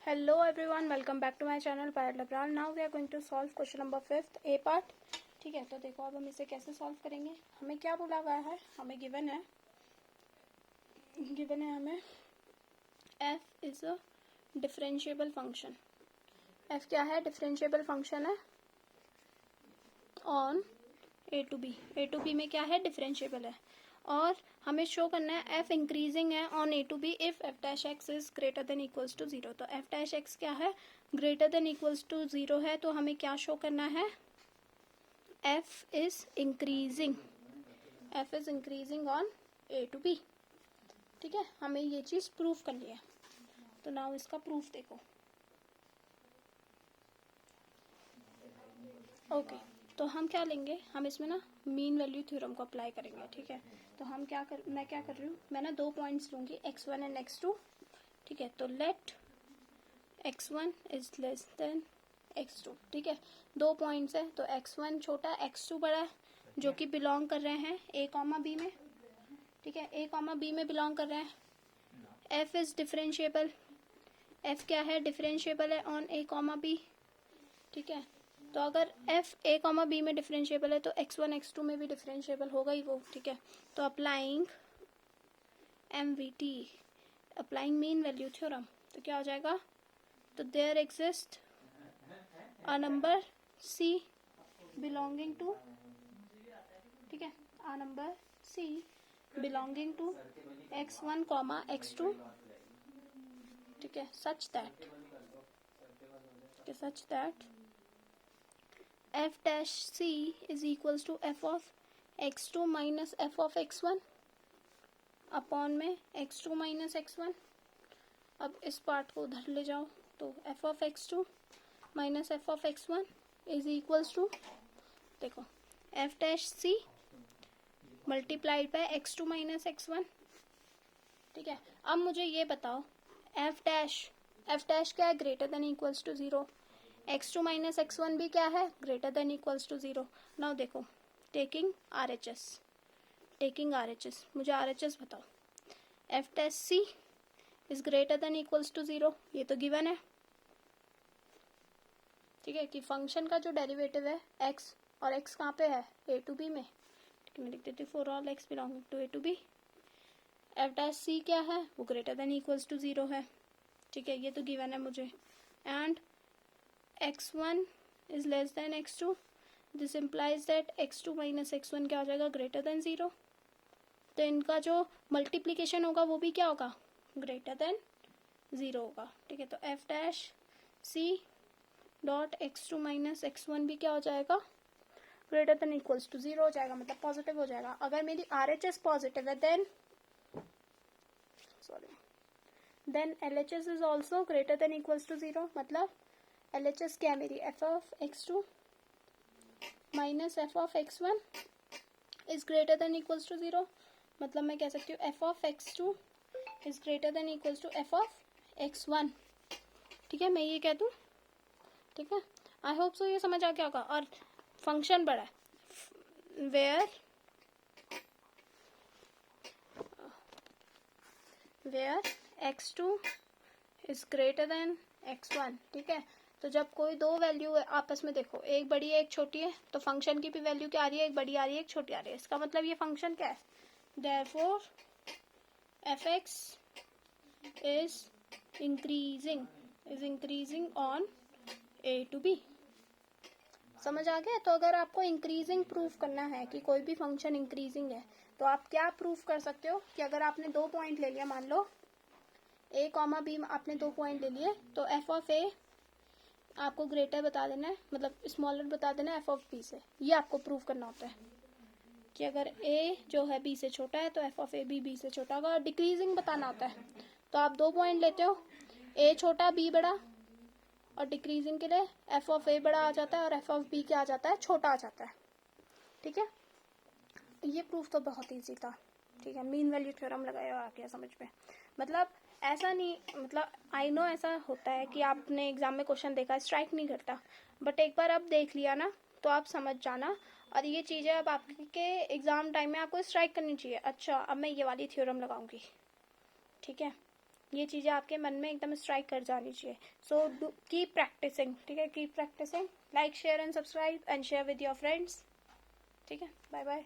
Hello everyone, welcome back to my channel Payal Labral. Now we are going to solve question number 5th A part. ठीक है, तो देखो अब हम इसे कैसे सॉल्व करेंगे. हमें क्या बोला गया है, हमें गिवन है हमें f is a differentiable function. f क्या है, डिफरेंशिएबल फंक्शन है ऑन a to b में क्या है, डिफरेंशिएबल है. और हमें शो करना है f इंक्रीजिंग है on a to b if f dash x is greater than equals to 0. तो f डैश x क्या है, ग्रेटर देन इक्वल्स टू 0 है. तो हमें क्या शो करना है, f is increasing on a to b. ठीक है, हमें ये चीज प्रूफ करनी है. तो नाउ इसका प्रूफ देखो. ओके, तो हम क्या लेंगे, हम इसमें ना मीन वैल्यू थ्योरम को अप्लाई करेंगे. ठीक है, तो मैं क्या कर रही हूँ, मैं ना 2 पॉइंट्स लूंगी x1 एंड x2. ठीक है, तो late x1 is less than x2. ठीक है, 2 पॉइंट्स है, तो x1 छोटा x2 बड़ा है, जो कि बिलोंग कर रहे हैं a कॉमा b में. ठीक है, a कॉमा b में बिलोंग कर रहे हैं. f इज डिफरेंशिएबल, f क्या है, डिफरेंशिएबल है ऑन a कॉमा b. ठीक है, तो अगर f a कॉमा b में डिफरेंशिएबल है तो x1 x2 में भी डिफरेंशिएबल होगा ही वो. ठीक है, तो applying MVT, applying mean value theorem, तो क्या हो जाएगा, तो there exist a number c belonging to, ठीक है, a number c belonging to x1 comma x2. ठीक है, such that f dash c is equals to f of x2 minus f of x1 upon में x2 minus x1. अब इस part को उधर ले जाओ, तो f of x2 minus f of x1 is equals to, देखो, f dash c multiplied by x2 minus x1. ठीक है, अब मुझे ये बताओ f dash क्या है, greater than equals to 0. x2 minus x1 भी क्या है, greater than equals to 0. Now देखो, टेकिंग RHS, मुझे RHS बताओ. f dash c is greater than equals to 0, ये तो गिवन है. ठीक है, कि फंक्शन का जो डेरिवेटिव है x, और x कहाँ पे है, a to b में. ठीक है, मैं लिख देती हूँ for all x belonging to a to b. f dash c क्या है, वो ग्रेटर देन इक्वल्स टू 0 है. ठीक है, ये तो गिवन है मुझे. And x1 is less than x2. This implies that x2 minus x1 क्या हो जाएगा, greater than 0. तो इनका जो मल्टीप्लीकेशन होगा वो भी क्या होगा, ग्रेटर देन 0 होगा. ठीक है, तो f dash c dot x2 minus x1 भी क्या हो जाएगा, ग्रेटर देन इक्वल्स टू 0 हो जाएगा, मतलब पॉजिटिव हो जाएगा. अगर मेरी RHS पॉजिटिव है then LHS is also greater than equals to 0. मतलब LHS क्या है मेरी, f of x2 minus f of x1 is greater than equals to 0. मतलब मैं कह सकती हूँ f of x2 is greater than equals to f of x1. ठीक है, मैं ये कह दूँ. ठीक है, आई होप सो ये समझ आ गया होगा. और फंक्शन बड़ा है where x2 is greater then x1. ठीक है, तो जब कोई दो वैल्यू आपस में, देखो, एक बड़ी है एक छोटी है, तो फंक्शन की भी वैल्यू क्या आ रही है, एक बड़ी आ रही है एक छोटी आ रही है. इसका मतलब ये फंक्शन क्या है, therefore fx is increasing on a to b. समझ आ गया. तो अगर आपको इंक्रीजिंग प्रूफ करना है कि कोई भी फंक्शन इंक्रीजिंग है, तो आप क्या प्रूफ कर सकते हो कि अगर आपने 2 पॉइंट ले लिया, मान लो a कॉमा b आपने 2 पॉइंट ले लिए, तो f ऑफ a आपको ग्रेटर बता देना है, मतलब स्मॉलर बता देना है f ऑफ b से. ये आपको प्रूव करना होता है कि अगर a जो है b से छोटा है तो f ऑफ a भी b से छोटा होगा. डिक्रीजिंग बताना होता है. तो आप 2 पॉइंट लेते हो, a छोटा b बड़ा, और डिक्रीजिंग के लिए f ऑफ a बड़ा आ जाता है और f ऑफ b क्या आ जाता है, छोटा आ जाता है. ठीक है, ये प्रूफ तो बहुत ईजी था. ठीक है, मीन वैल्यू थ्योरम लगाया आ गया समझ में. मतलब ऐसा नहीं, मतलब आई नो ऐसा होता है कि आपने एग्जाम में क्वेश्चन देखा, स्ट्राइक नहीं करता, बट एक बार आप देख लिया ना तो आप समझ जाना. और ये चीज़ें अब आपके एग्जाम टाइम में आपको स्ट्राइक करनी चाहिए. अच्छा, अब मैं ये वाली थ्योरम लगाऊंगी. ठीक है, ये चीज़ें आपके मन में एकदम स्ट्राइक कर जानी चाहिए. So keep practicing. ठीक है, keep practicing. Like, share and subscribe and share with your friends. ठीक है, बाय बाय.